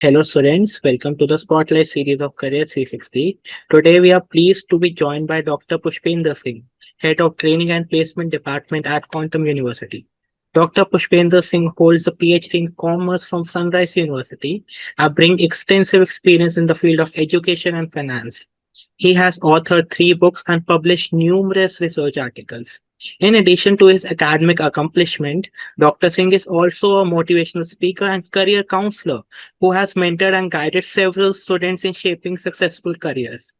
Hello students, welcome to the Spotlight series of Career 360. Today we are pleased to be joined by Dr. Pushpender Singh, Head of Training and Placement Department at Quantum University. Dr. Pushpender Singh holds a PhD in Commerce from Sunrise University and brings extensive experience in the field of education and finance. He has authored three books and published numerous research articles. In addition to his academic accomplishment, Dr. Singh is also a motivational speaker and career counselor who has mentored and guided several students in shaping successful careers.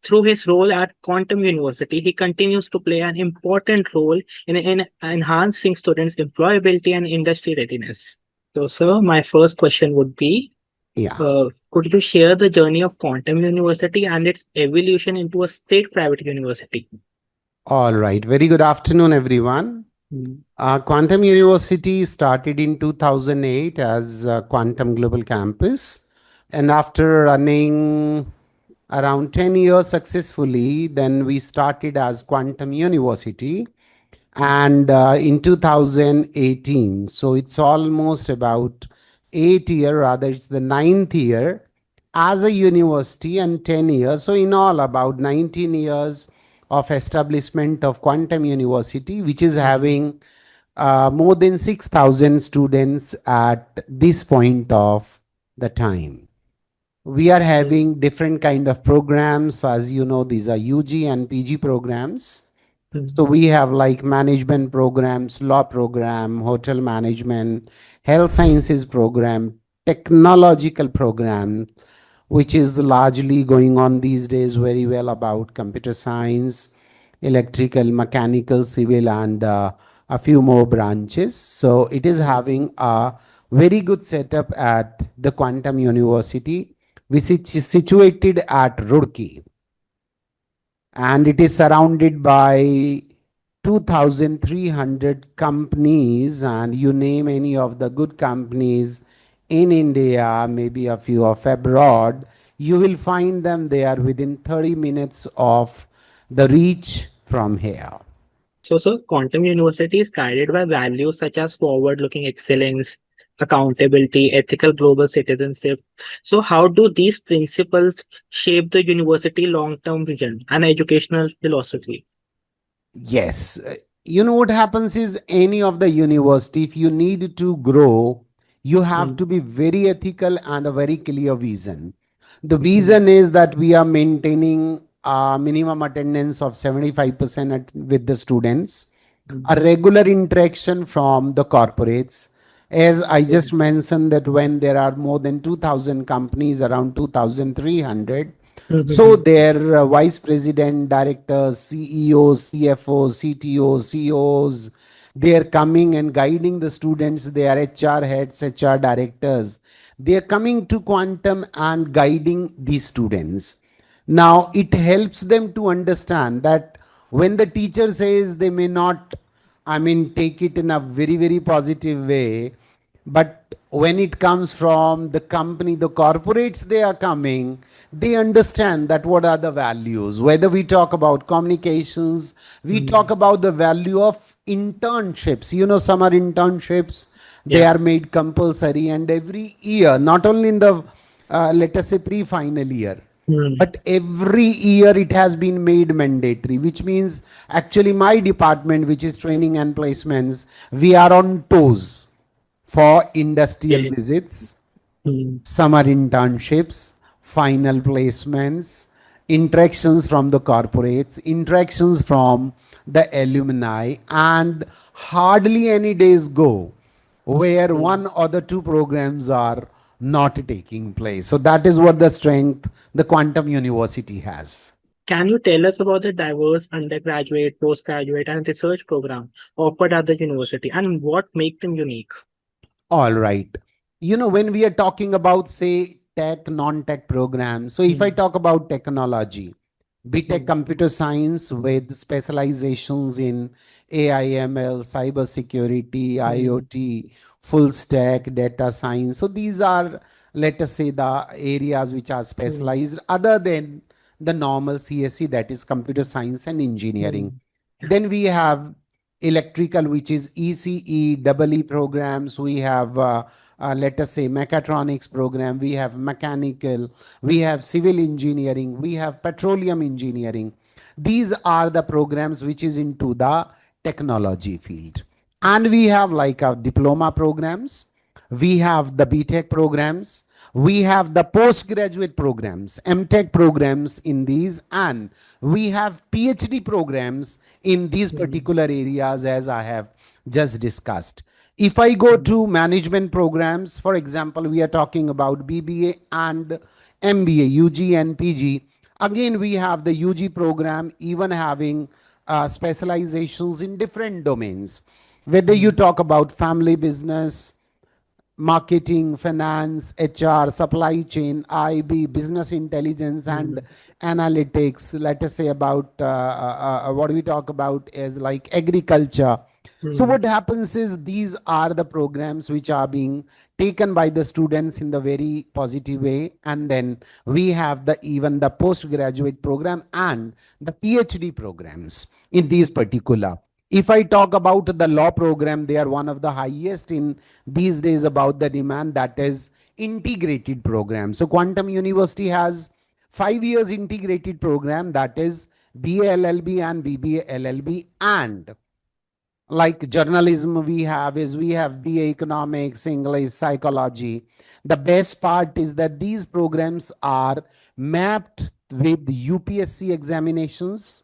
Through his role at Quantum University, he continues to play an important role in enhancing students' employability and industry readiness. So, sir, my first question would be Yeah. could you share the journey of Quantum University and its evolution into a state private university? All right. Very good afternoon, everyone. Mm, Quantum University started in 2008 as Quantum Global Campus. And after running around 10 years successfully, then we started as Quantum University. And in 2018, so it's almost about 8 year, rather it's the ninth year as a university and 10 years. So in all about 19 years of establishment of Quantum University, which is having more than 6,000 students at this point of the time. We are mm, having different kind of programs. As you know, these are UG and PG programs. mm, So we have like management programs, law program, hotel management, health sciences program, technological program, which is largely going on these days very well about computer science, electrical, mechanical, civil, and a few more branches. So it is mm. having a very good setup at the Quantum University, which is situated at Roorkee, and it is surrounded by 2,300 companies, and you name any of the good companies in India, maybe a few of abroad, you will find them there within 30 minutes of the reach from here. So, sir, Quantum University is guided by values such as forward-looking excellence, accountability, ethical global citizenship. So, how do these principles shape the university long-term vision and educational philosophy? Yes. You know what happens is any of the university, if you need to grow, you have Mm, to be very ethical and a very clear vision. The mm, reason is that we are maintaining a minimum attendance of 75% with the students, mm, a regular interaction from the corporates. As I just mm, mentioned, that when there are more than 2,000 companies, around 2,300, mm, so mm, their vice president, directors, CEOs, CFOs, CTOs, COs, they are coming and guiding the students. They are HR heads, HR directors. They are coming to Quantum and guiding these students. Now, it helps them to understand that when the teacher says, they may not, take it in a very, very positive way. But when it comes from the company, the corporates, they are coming, they understand that what are the values. Whether we talk about communications, we talk mm. about the value of internships. You know, summer internships, they Yeah. are made compulsory, and every year, not only in the, let us say, pre-final year, Mm, but every year it has been made mandatory, which means actually my department, which is training and placements, we are on toes for industrial okay. visits, Mm, summer internships, final placements, interactions from the corporates, interactions from the alumni, and hardly any days go where mm. one or the two programs are not taking place. So that is what the strength the Quantum University has. Can you tell us about the diverse undergraduate, postgraduate, and research program offered at the university and what make them unique? All right. You know, when we are talking about, say, tech, non tech programs, so if I Mm, talk about technology, BTech mm, computer science with specializations in AI, ML, cyber security, mm, IoT, full stack, data science. So these are, let us say, the areas which are mm, specialized other than the normal CSE, that is computer science and engineering. mm. Yeah. Then we have electrical, which is ECE, double E programs. We have let us say mechatronics program, we have mechanical, we have civil engineering, we have petroleum engineering. These are the programs which is into the technology field. And we have like our diploma programs, we have the BTech programs, we have the postgraduate programs, MTech programs in these, and we have PhD programs in these mm, particular areas as I have just discussed. If I go mm, to management programs, for example, we are talking about BBA and MBA, UG and PG. Again, we have the UG program, even having specializations in different domains. Whether you mm, talk about family business, marketing, finance, HR, supply chain, IB, business intelligence, and mm, analytics. Let us say about what we talk about is like agriculture. So mm, what happens is these are the programs which are being taken by the students in the very positive way, and then we have the even the postgraduate program and the PhD programs in these particular. If I talk about the law program, they are one of the highest in these days about the demand, that is integrated program. So Quantum University has 5 years integrated program, that is BA LLB and BBA LLB. And like journalism, we have is we have BA economics, English, psychology. The best part is that these programs are mapped with UPSC examinations.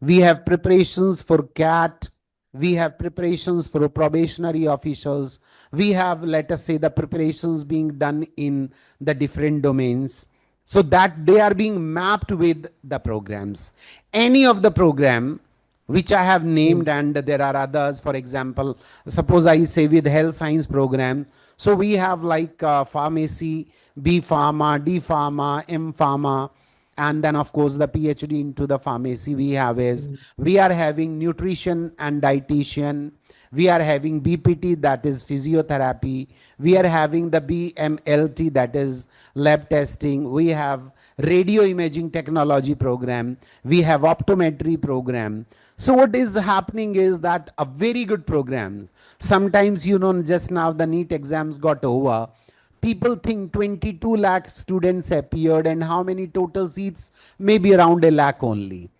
We have preparations for CAT, we have preparations for probationary officers, we have, let us say, the preparations being done in the different domains, so that they are being mapped with the programs. Any of the program which I have named, mm, and there are others. For example, suppose I say with health science program, so we have like pharmacy, B pharma, D pharma, M pharma, and then of course the PhD into the pharmacy we have is, mm, we are having nutrition and dietitian, we are having BPT, that is physiotherapy, we are having the BMLT, that is lab testing, we have radio imaging technology program, we have optometry program. So what is happening is that a very good program, sometimes just now the NEET exams got over, people think 22 lakh students appeared, and how many total seats? Maybe around a lakh only.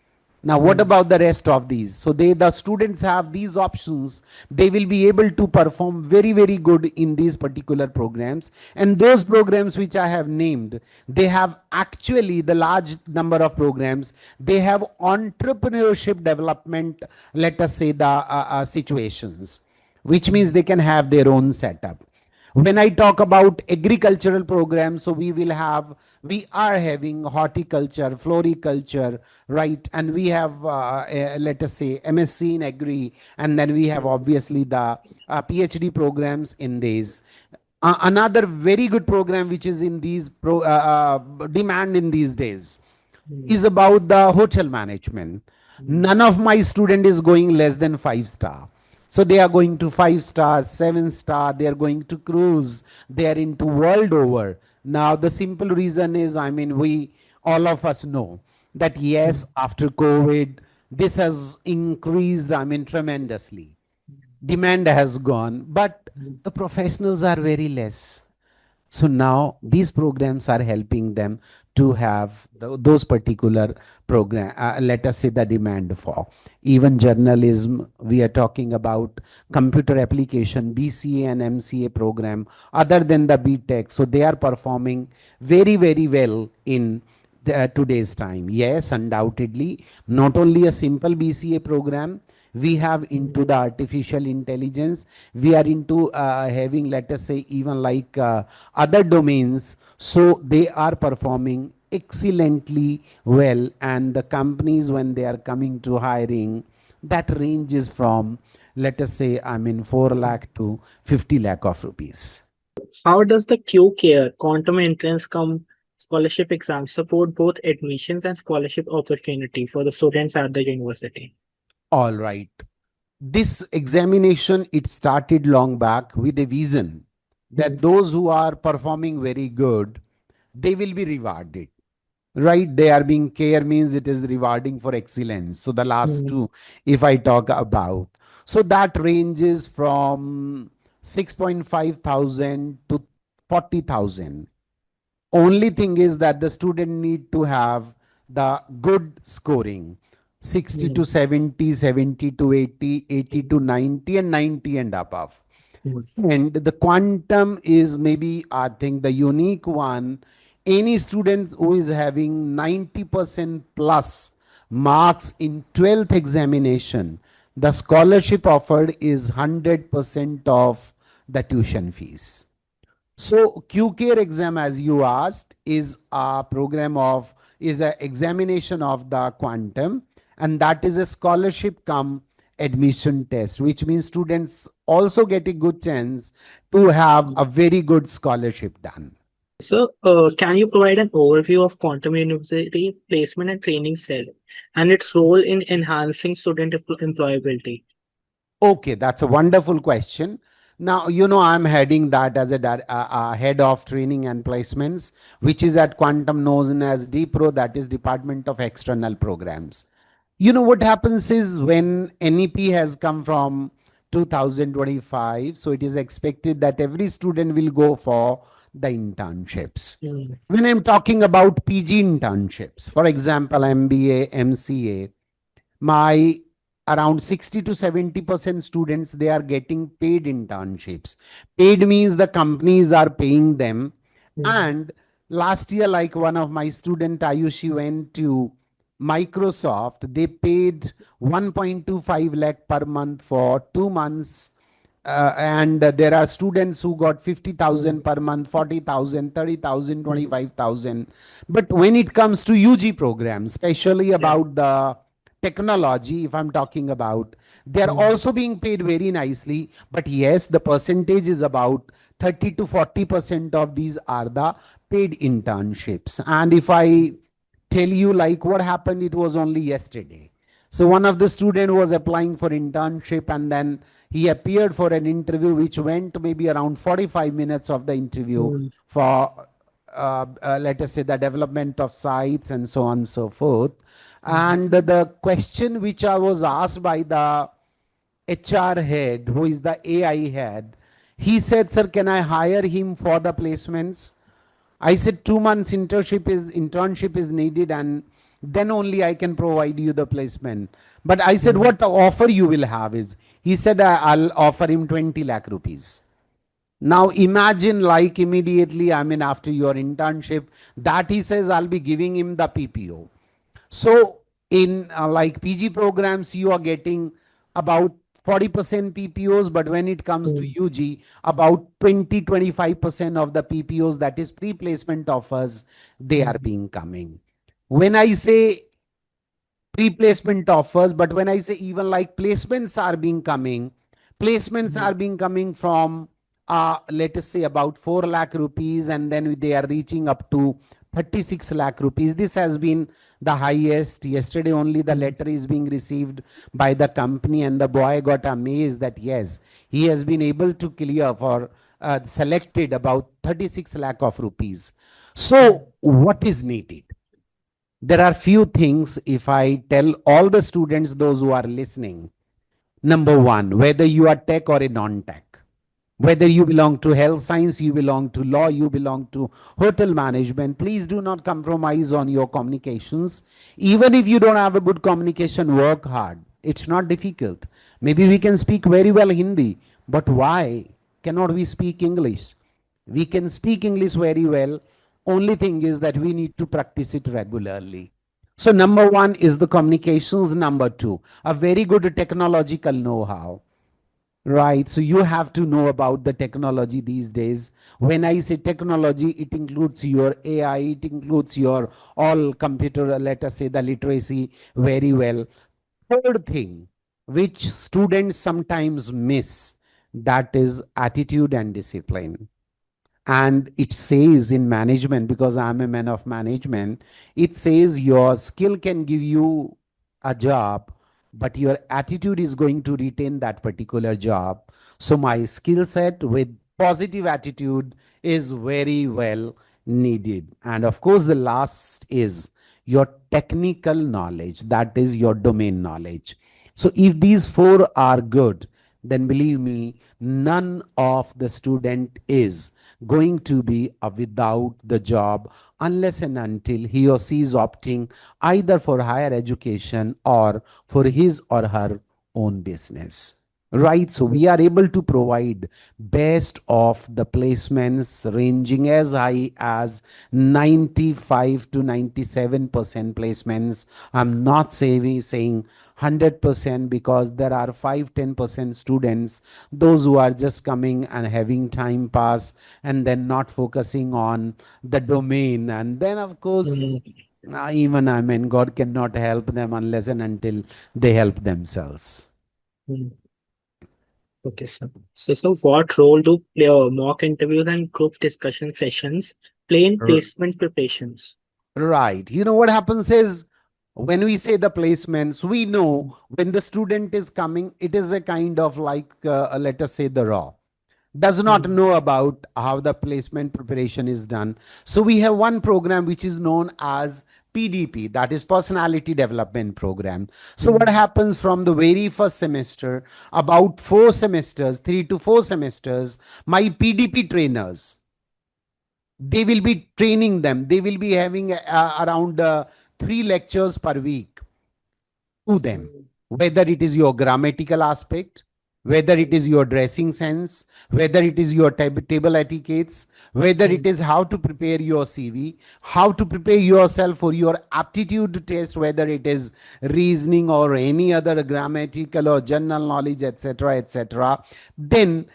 Now what mm, about the rest of these? So the students have these options, they will be able to perform very very good in these particular programs. And those programs which I have named, they have actually the large number of programs, they have entrepreneurship development, let us say the situations, which means mm, they can have their own setup. When I talk about agricultural programs, so we are having horticulture, floriculture, right? And we have, let us say, MSc in agri, and then we have mm, obviously the PhD programs in these. Another very good program which is in these demand in these days mm, is about the hotel management. mm, None of my student is going less than 5 star. So they are going to 5 stars, 7 star, they are going to cruise, they are into world over. Now the simple reason is, I mean, we all of us know that yes, mm, after COVID, this has increased, I mean, tremendously. Demand has gone, but mm, the professionals are very less. So now these programs are helping them to have those particular program, let us say the demand for. Even journalism, we are talking about computer application, BCA and MCA program, other than the BTech. So they are performing very, very well in today's time. Yes, undoubtedly, not only a simple BCA program, we have into mm, the artificial intelligence, we are into having, let us say, even like other domains. So they are performing excellently well, and the companies, when they are coming to hiring, that ranges from, let us say, I mean, 4 mm. lakh to 50 lakh of rupees. How does the QCare quantum entrance come scholarship exam support both admissions and scholarship opportunity for the students at the university? All right, this examination, it started long back with a vision that Mm, those who are performing very good, they will be rewarded, right? They are being care means it is rewarding for excellence. So the last mm, two, if I talk about, so that ranges from 6.5 thousand to 40,000. Only thing is that the student need to have the good scoring, 60 to mm, 70, 70 to 80, 80 to 90, and 90 and above. mm, And the quantum is maybe, I think, the unique one. Any student who is having 90% plus marks in 12th examination, the scholarship offered is 100% of the tuition fees. So QCare exam, as you asked, is a program of, is an examination of the quantum, and that is a scholarship come admission test, which means students also get a good chance to have mm. a very good scholarship done. So, can you provide an overview of Quantum University Placement and Training Cell and its role in enhancing student employability? Okay, that's a wonderful question. Now, I'm heading that as a head of training and placements, which is at Quantum, known as DPRO, that is Department of External Programs. What happens is when NEP has come from 2025, so it is expected that every student will go for the internships. Mm, When I'm talking about PG internships, for example, MBA, MCA, my around 60 to 70% students, they are getting paid internships. Paid means the companies are paying them. mm, And last year, like one of my student Ayushi went to Microsoft, they paid 1.25 lakh per month for 2 months. And there are students who got mm, 50,000 per month, 40,000, 30,000, mm. 25,000. But when it comes to UG programs, especially Yeah. about the technology, if I'm talking about, they're Mm, also being paid very nicely. But yes, the percentage is about 30 to 40% of these are the paid internships. And if I tell you like what happened, it was only yesterday. So one of the student was applying for internship, and then he appeared for an interview which went maybe around 45 minutes of the interview mm, for let us say the development of sites and so on and so forth. mm, And the question which I was asked by the HR head, who is the AI head, he said, "Sir, can I hire him for the placements?" I said 2 months internship is needed, and then only I can provide you the placement. But I said, mm, what offer you will have is, he said, I'll offer him 20 lakh rupees. Now imagine, like, immediately, I mean, after your internship, that he says I'll be giving him the PPO. So in like PG programs, you are getting about 40% PPOs, but when it comes to mm, UG, about 20-25% of the PPOs, that is pre-placement offers, they are mm, being coming. When I say pre-placement offers, but when I say even like placements mm, are being coming from let us say about 4 lakh rupees, and then they are reaching up to 36 lakh rupees. This has been the highest. Yesterday only the mm, letter is being received by the company, and the boy got amazed that yes, he has been able to clear for selected about 36 lakh of rupees. mm, So what is needed? There are few things, if I tell all the students, those who are listening. Number one, whether you are tech or a non-tech, whether you belong to health science, you belong to law, you belong to hotel management, please do not compromise on your communications. Even if you don't have a good communication, work hard. It's not difficult. Maybe we can speak very well Hindi, but why cannot we speak English? We can speak English very well. Only thing is that we need to practice it regularly. So number one is the communications. Number two, a very good technological know-how. Right. So you have to know about the technology these days. When I say technology, it includes your AI, it includes your all computer, let us say the literacy very well. Third thing, which students sometimes miss, that is attitude and discipline. And it says in management, because I'm a man of management, it says your skill can give you a job, but your attitude is going to retain that particular job. So my skill set with positive attitude is very well needed. And of course the last is your technical knowledge, that is your domain knowledge. So if these four are good, then believe me, none of the student is going to be without the job unless and until he or she is opting either for higher education or for his or her own business. Right, so we are able to provide best of the placements ranging as high as 95 to 97% placements. I'm not saying 100% because there are 5-10% students, those who are just coming and having time pass and then not focusing on the domain. And then, of course, Mm, even I mean, God cannot help them unless and until they help themselves. mm. Okay, sir. So what role do mock interviews and group discussion sessions play in placement preparations? Right. You know what happens is when we say the placements, we know when the student is coming, it is a kind of like, let us say, the raw. Does not Mm, know about how the placement preparation is done. So we have one program which is known as PDP, that is Personality Development Program. So what mm, happens from the very first semester, about 4 semesters, 3 to 4 semesters, my PDP trainers, they will be training them. They will be having around 3 lectures per week to them, mm, whether it is your grammatical aspect, whether it is your dressing sense, whether it is your table etiquettes, whether it mm, is how to prepare your CV, how to prepare yourself for your aptitude test, whether it is reasoning or any other grammatical or general knowledge, etc., etc. Then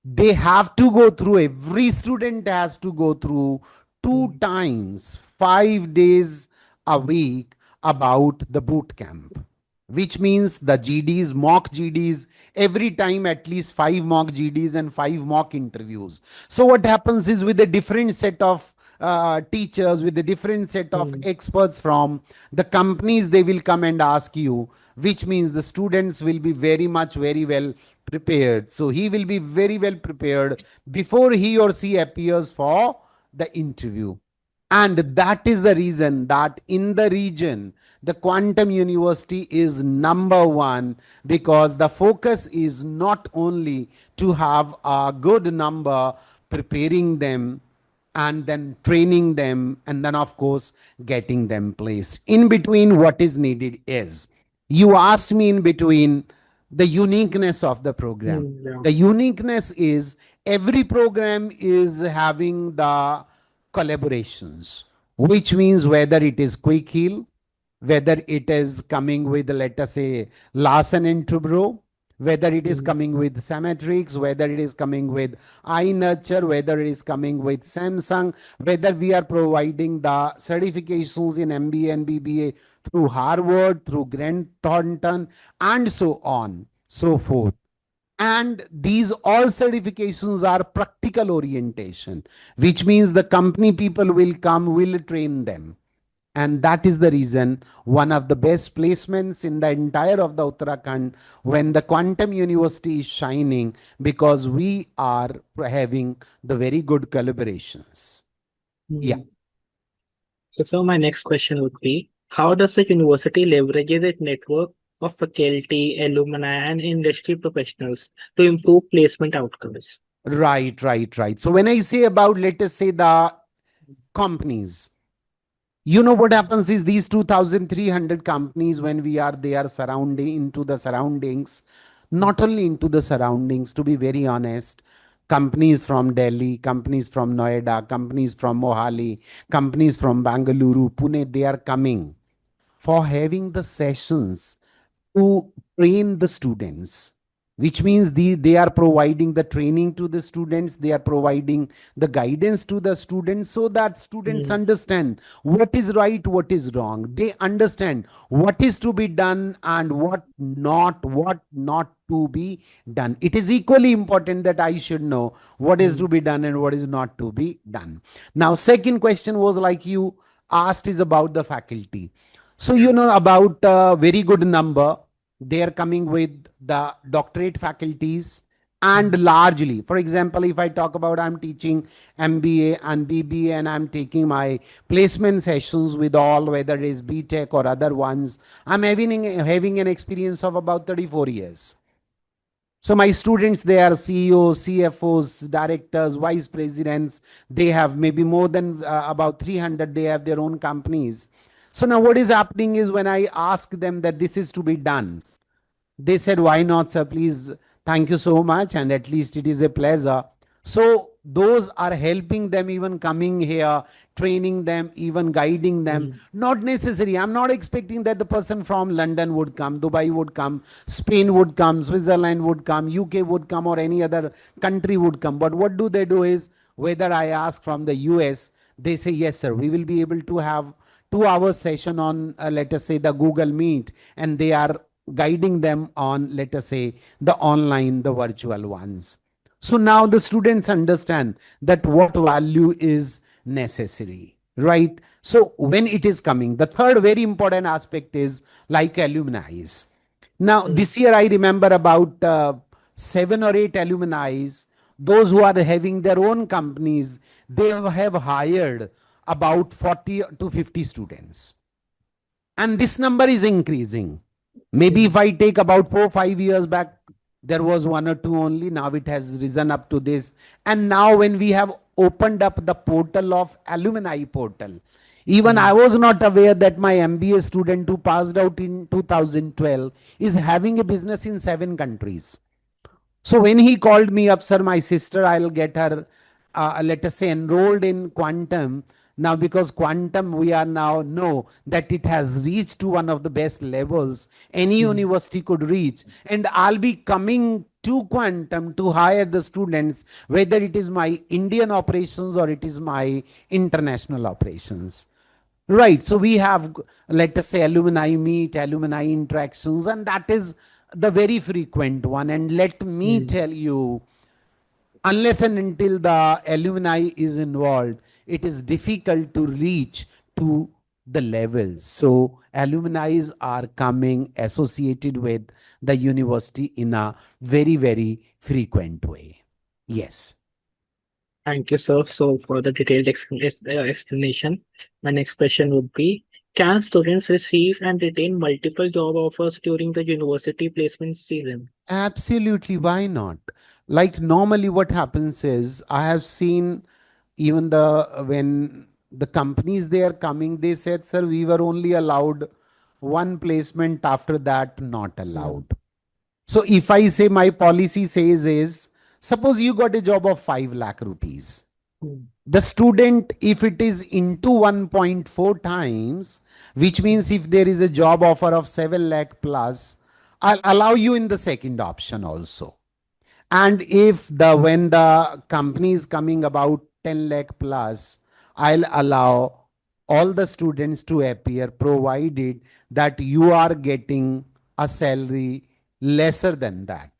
they have to go through, every student has to go through two mm, times 5 days a week about the boot camp, which means the GDs, mock GDs, every time at least 5 mock GDs and 5 mock interviews. So what happens is, with a different set of teachers, with a different set of mm, experts from the companies, they will come and ask you, which means the students will be very much, very well prepared. So he will be very well prepared before he or she appears for the interview. And that is the reason that in the region, the Quantum University is number one, because the focus is not only to have a good number, preparing them and then training them, and then, of course, getting them placed. In between, what is needed is, you asked me in between, the uniqueness of the program. yeah. The uniqueness is, every program is having the collaborations, which means whether it is Quick Heal, whether it is coming with, let us say, Larsen and Toubro, whether it is Mm, coming with Symmetrics, whether it is coming with iNurture, whether it is coming with Samsung, whether we are providing the certifications in MBA and BBA through Harvard, through Grant Thornton, and so on, so forth. And these all certifications are practical orientation, which means the company people will come, will train them. And that is the reason, one of the best placements in the entire of the Uttarakhand, when the Quantum University is shining, because we are having the very good collaborations. Yeah. mm. So my next question would be, how does the university leverage its network of faculty, alumni, and industry professionals to improve placement outcomes? Right, right, right. So when I say about, let us say, the companies, you know what happens is, these 2,300 companies, when we are there surrounding into the surroundings, not only into the surroundings, to be very honest, companies from Delhi, companies from Noida, companies from Mohali, companies from Bangalore, Pune, they are coming for having the sessions to train the students, which means they are providing the training to the students, they are providing the guidance to the students, so that students Mm, understand what is right, what is wrong. They understand what is to be done and what not to be done. It is equally important that I should know what is to mm, be done and what is not to be done. Now, second question was, like you asked, is about the faculty. So, you know, about a very good number, they are coming with the doctorate faculties. And mm, largely, for example, if I talk about, I'm teaching MBA and BBA, and I'm taking my placement sessions with all, whether it is BTech or other ones, I'm having an experience of about 34 years. So my students, they are CEOs, CFOs, directors, vice presidents. They have maybe more than about 300. They have their own companies. So now what is happening is when I ask them that this is to be done, they said, why not, sir? Please, thank you so much. And at least it is a pleasure. So those are helping them, even coming here, training them, even guiding them. Mm, Not necessary. I'm not expecting that the person from London would come, Dubai would come, Spain would come, Switzerland would come, UK would come, or any other country would come. But what do they do is, whether I ask from the US, they say, yes, sir, we will be able to have 2 hours session on, let us say, the Google Meet, and they are guiding them on, let us say, the online, the virtual ones. So now the students understand that what value is necessary, right? So when it is coming, the third very important aspect is like alumni. Now mm, this year I remember about 7 or 8 alumni, those who are having their own companies, they have hired about 40 to 50 students, and this number is increasing. Maybe if mm, I take about 4 5 years back, there was one or two only. Now it has risen up to this. And now when we have opened up the portal of alumni portal, even I mm, was not aware that my MBA student who passed out in 2012 is having a business in 7 countries. So when he called me up, sir, my sister, I'll get her, let us say, enrolled in quantum. Now, because quantum, we are now know that it has reached to one of the best levels any mm, university could reach. And I'll be coming to quantum to hire the students, whether it is my Indian operations or it is my international operations. Right. So we have, let us say, alumni meet, alumni interactions, and that is the very frequent one. And let me mm. tell you, unless and until the alumni is involved, it is difficult to reach to the levels. So alumni are coming associated with the university in a very, very frequent way. Yes. Thank you, sir. So for the detailed explanation, my next question would be, can students receive and retain multiple job offers during the university placement season? Absolutely, why not? Like normally what happens is I have seen even when the companies they are coming, they said, sir, we were only allowed one placement, after that not allowed. Mm, So if I say my policy says is, suppose you got a job of 5 lakh rupees. mm, The student, if it is into 1.4 times, which means mm, if there is a job offer of 7 lakh plus, I'll allow you in the second option also. And if the when the company is coming about 10 lakh plus, I'll allow all the students to appear, provided that you are getting a salary lesser than that.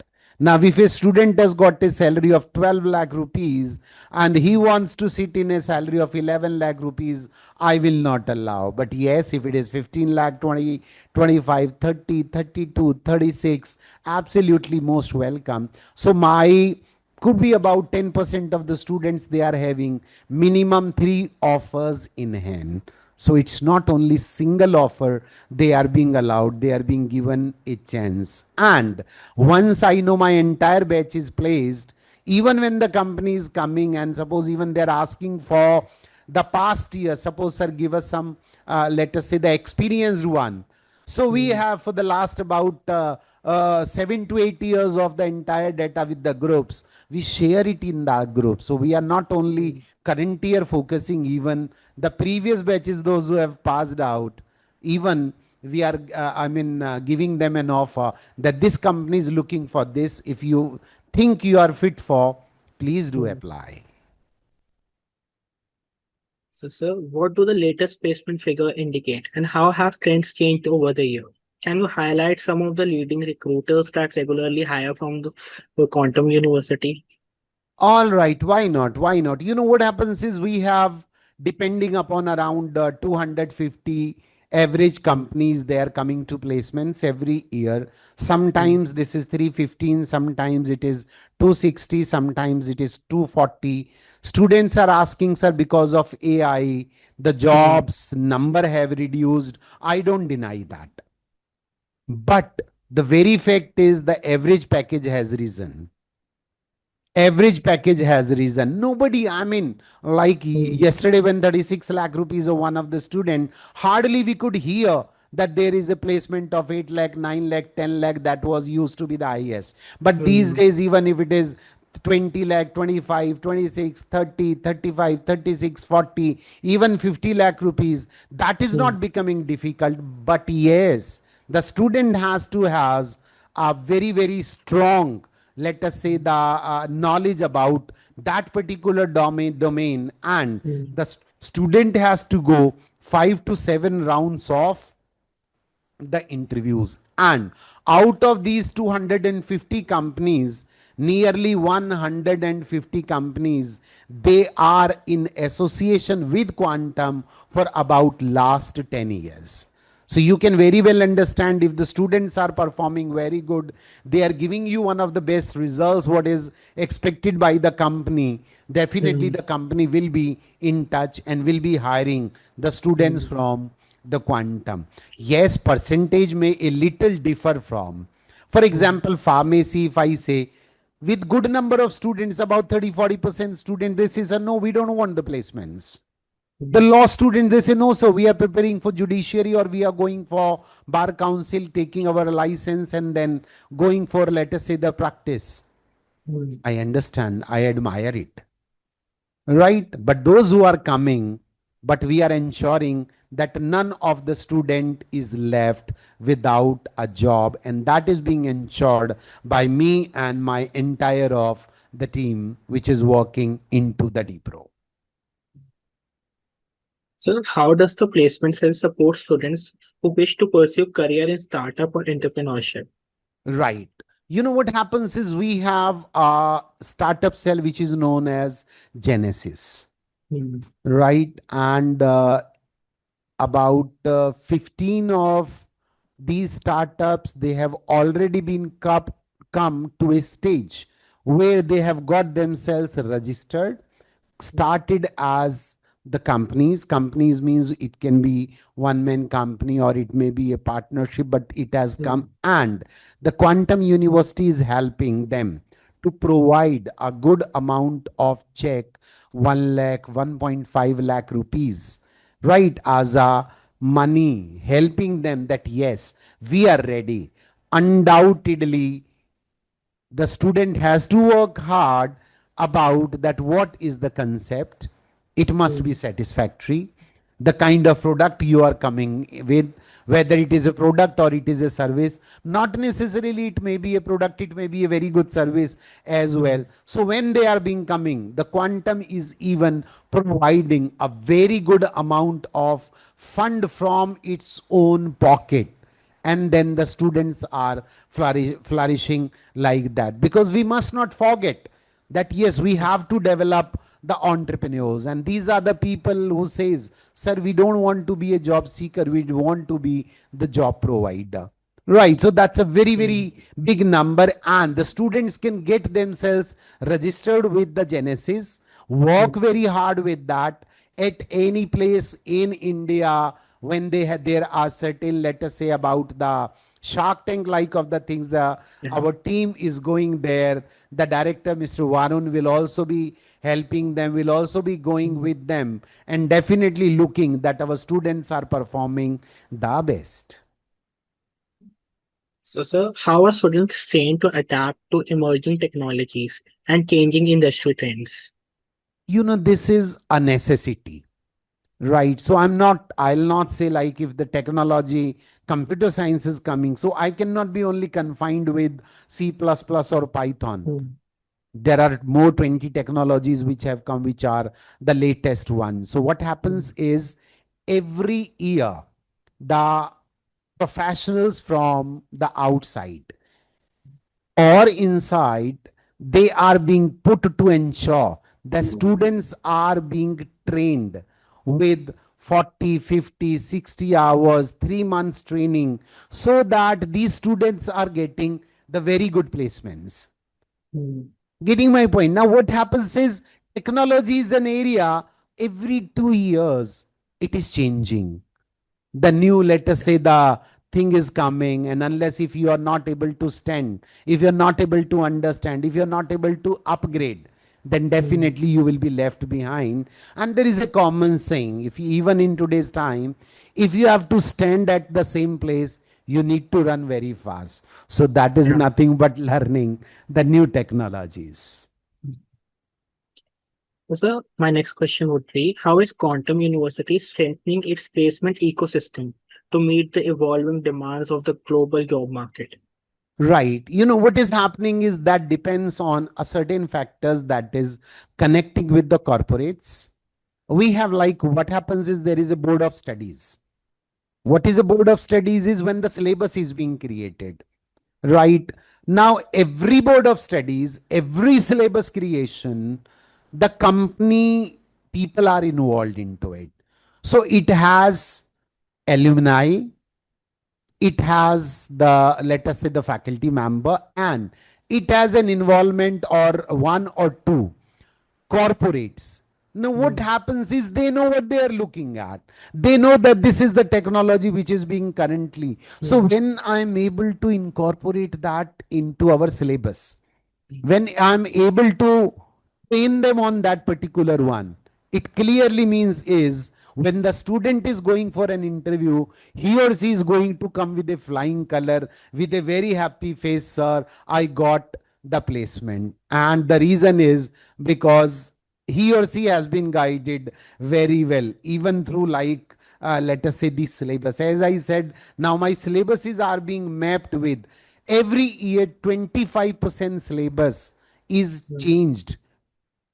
Now, if a student has got a salary of 12 lakh rupees and he mm, wants to sit in a salary of 11 lakh rupees, I will not allow. But yes, if it is 15 lakh, 20, 25, 30, 32, 36, absolutely most welcome. So my could be about 10% of the students, they are having minimum 3 offers in hand. So it's not only single offer, they are being allowed, they are being given a chance. And once I know my entire batch is placed, even when the company is coming and suppose even they're asking for the past year, suppose sir give us some, let us say the experienced one. So we mm, have for the last about 7 to 8 years of the entire data with the groups. We share it in the group. So we are not only mm, current year focusing, even the previous batches, those who have passed out, even we are, giving them an offer that this company is looking for this. If you think you are fit for, please do mm. apply. So, sir, what do the latest placement figure indicate, and how have trends changed over the year? Can you highlight some of the leading recruiters that regularly hire from the Quantum University? All right, why not? Why not? You know what happens is we have, depending upon around 250 average Mm, companies, they are coming to placements every year. mm, Sometimes this is 315, sometimes it is 260, sometimes it is 240. Students are asking, sir, because of AI, the mm, jobs number have reduced. I don't deny that. But The very fact is the average package has risen. Average package has risen. Nobody, I mean, like mm, yesterday when 36 lakh rupees of one of the student, hardly we could hear that there is a placement of 8 lakh, 9 lakh, 10 lakh that was used to be the highest. But these mm, days, even if it is 20 lakh, 25, 26, 30, 35, 36, 40, even 50 lakh rupees, that is mm, not becoming difficult. But yes, the student has to has a very, very strong, let us say, the knowledge about that particular domain, and mm, the student has to go 5 to 7 rounds of the interviews, and out of these 250 companies, nearly 150 companies, they are in association with Quantum for about last 10 years. So you can very well understand, if the students are performing very good, they are giving you one of the best results what is expected by the company, definitely mm, the company will be in touch and will be hiring the students mm, from the Quantum. Yes, percentage may a little differ from, for mm, example, pharmacy. If I say, with good number of students, about 30-40% student, they say, no, we don't want the placements. The mm, law students, they say, no, sir, we are preparing for judiciary, or we are going for bar council, taking our license, and then going for, let us say, the practice. mm. I understand, I admire it. Right? But those who are coming, but we are ensuring that none of the student is left without a job, and that is being ensured by me and my entire of the team which is working into the DPRO. So, how does the placement cell support students who wish to pursue career in startup or entrepreneurship? Right. You know what happens is, we have a startup cell which is known as Genesis. Mm, Right. And about 15 of these startups, they have already been come to a stage where they have got themselves registered, started as the companies means it can be one man company or it may be a partnership, but it has come, mm, and the Quantum University is helping them to provide a good amount of check, 1 lakh, 1.5 lakh rupees, right, as a money, helping them that yes, we are ready. Undoubtedly, the student has to work hard about that, what is the concept. It must be mm, satisfactory, the kind of product you are coming with, whether it is a product or it is a service. Not necessarily it may be a product, it may be a very good service as well. mm, So when they are being coming, the Quantum is even providing a very good amount of fund from its own pocket, and then the students are flourishing like that, because we must not forget that yes, we have to develop the entrepreneurs, and these are the people who says, sir, we don't want to be a job seeker, we want to be the job provider. Right. So that's a very, mm, very big number. And the students can get themselves registered with the Genesis, work mm. very hard with that at any place in India. When they had, there are certain, let us say, about the Shark Tank like of the things, the Yeah. our team is going there. The director, Mr. Varun, will also be helping them, will also be going Mm. with them, and definitely looking that our students are performing the best. So, sir, how are students trained to adapt to emerging technologies and changing industry trends? You know, this is a necessity, right? So I'll not say, like, if the technology, computer science is coming, so I cannot be only confined with C++ or Python. Mm, There are more 20 technologies which have come, which are the latest ones. So what happens mm, is, every year the professionals from the outside or inside, they are being put to ensure the students are being trained with 40, 50, 60 hours, 3 months training, so that these students are getting the very good placements. mm, Getting my point? Now what happens is, technology is an area, every 2 years it is changing. The new, let us yeah. say, the thing is coming, and unless if you are not able to stand, if you're not able to understand, if you're not able to upgrade, then Mm. definitely you will be left behind. And there is a common saying, if you, even in today's time, if you have to stand at the same place, you need to run very fast. So that is Yeah. nothing but learning the new technologies. So my next question would be, how is Quantum University strengthening its placement ecosystem to meet the evolving demands of the global job market? Right. You know, what is happening is that depends on a certain factors, that is connecting with the corporates. We have, like, what happens is there is a board of studies. What is a board of studies is when the syllabus is being created. Right. Now, every board of studies, every syllabus creation, the company people are involved into it. So it has alumni, it has the, let us say, the faculty member, and it has an involvement or one or two corporates. Now what Mm. happens is they know what they are looking at, they know that this is the technology which is being currently. So Mm. when I'm able to incorporate that into our syllabus, Mm. when I'm able to train them on that particular one, it clearly means is when the student is going for an interview, he or she is going to come with a flying color, with a very happy face, sir, I got the placement. And the reason is because he or she has been guided very well, even through, like, let us say, the syllabus. As I said, now my syllabuses are being mapped with every year 25% syllabus is Mm. changed,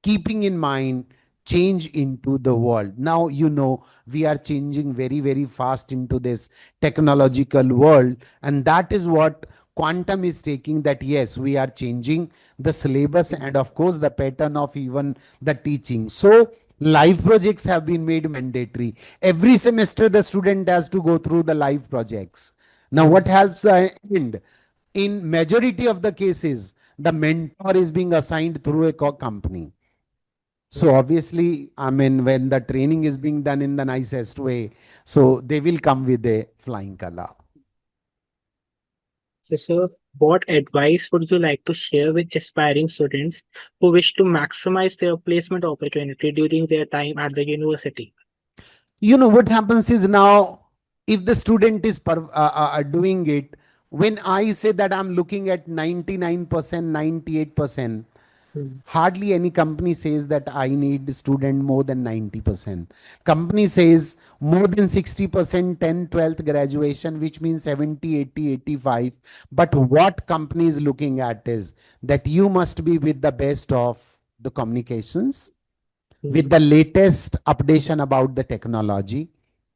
keeping in mind change into the world. Now, you know, we are changing very, very fast into this technological world, and that is what quantum is taking, that yes, we are changing the syllabus and of course the pattern of even the teaching. So live projects have been made mandatory. Every semester the student has to go through the live projects. Now what Mm. helps end, in majority of the cases, the mentor is being assigned through a company. So Mm. obviously, I mean, when the training is being done in the nicest way, so they will come with a flying color. So, sir, what advice would you like to share with aspiring students who wish to maximize their placement opportunity during their time at the university? You know, what happens is now, if the student is doing it, when I say that I'm looking at 99%, 98%, Mm. hardly any company says that I need student more than 90%. Company says more than 60%, 10, 12th graduation, which means 70, 80, 85. But what company is looking at is that you must be with the best of the communications, with Mm. the latest updation about the technology,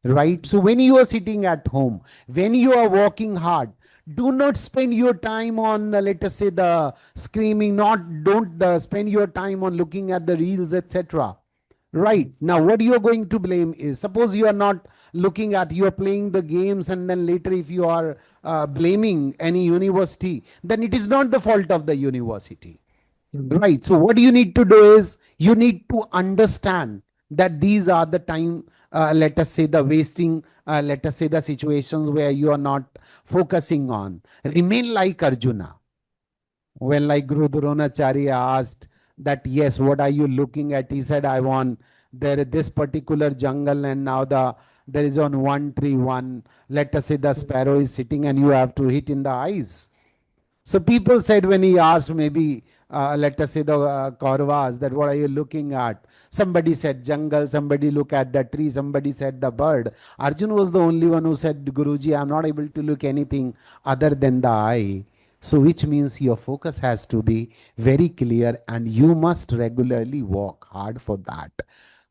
right? So when you are sitting at home, when you are working hard, do not spend your time on, let us say, the screaming, not don't spend your time on looking at the reels, etc. Right. Mm. Now, what you are going to blame is, suppose you are not looking at, you are playing the games, and then later, if you are blaming any university, then it is not the fault of the university. Mm. Right. So what you need to do is you need to understand that these are the time, let us say, the wasting, let us say, the situations where you are not focusing on. Remain like Arjuna. When, like, Guru Dronacharya asked that, yes, what are you looking at? He said, I want there this particular jungle, and now there is on one tree one, let us say, the Mm. sparrow is sitting, and you have to hit in the eyes. So people said, when he asked, maybe, let us say, the Kauravas, that what are you looking at? Somebody said jungle, somebody look at the tree, somebody said the bird. Arjun was the only one who said, Guruji, I'm not able to look anything other than the eye. So which means your focus has to be very clear, and you must regularly work hard for that.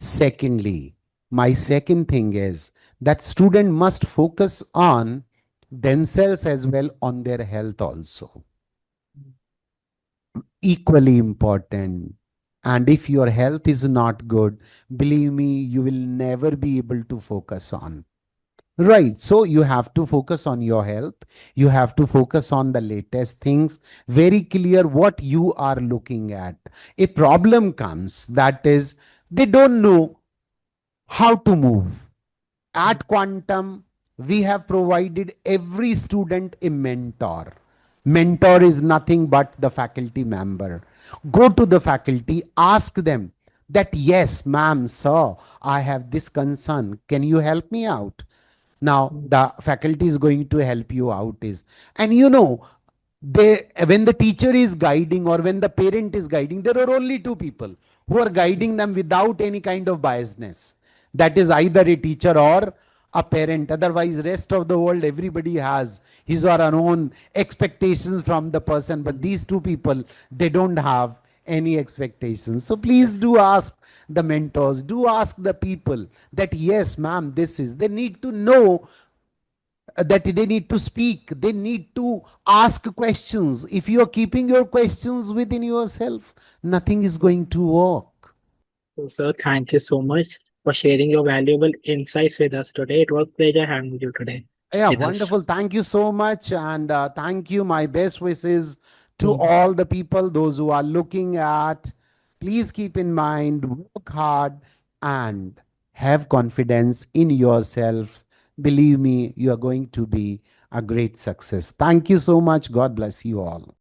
Secondly, my second thing is that student must focus on themselves as well, on their health also, equally important. And if your health is not good, believe me, you will never be able to focus on. Right. So you have to focus on your health. You have to focus on the latest things. Very clear what you are looking at. A problem comes, that is, they don't know how to move. Mm. At quantum, We have provided every student a mentor. Mentor is nothing but the faculty member. Go to the faculty, ask them that, yes, ma'am, sir, I have this concern. Can you help me out? Now, the faculty is going to help you out. And they, when the teacher is guiding or when the parent is guiding, there are only two people who are guiding them without any kind of biasness. That is either a teacher or a parent. Otherwise, rest of the world, everybody has his or her own expectations from the person, but these two people, they don't have any expectations. So please Yes. do ask the mentors, do ask the people that, yes, ma'am, this is, they need to know, that they need to speak, they need to ask questions. If you are keeping your questions within yourself, nothing is going to work. So, sir, thank you so much for sharing your valuable insights with us today. It was a pleasure having you today Yeah, with us. wonderful. Thank you so much. And thank you. My best wishes to Mm. all the people, those who are looking at. Please keep in mind, work hard and have confidence in yourself. Believe me, you are going to be a great success. Thank you so much. God bless you all.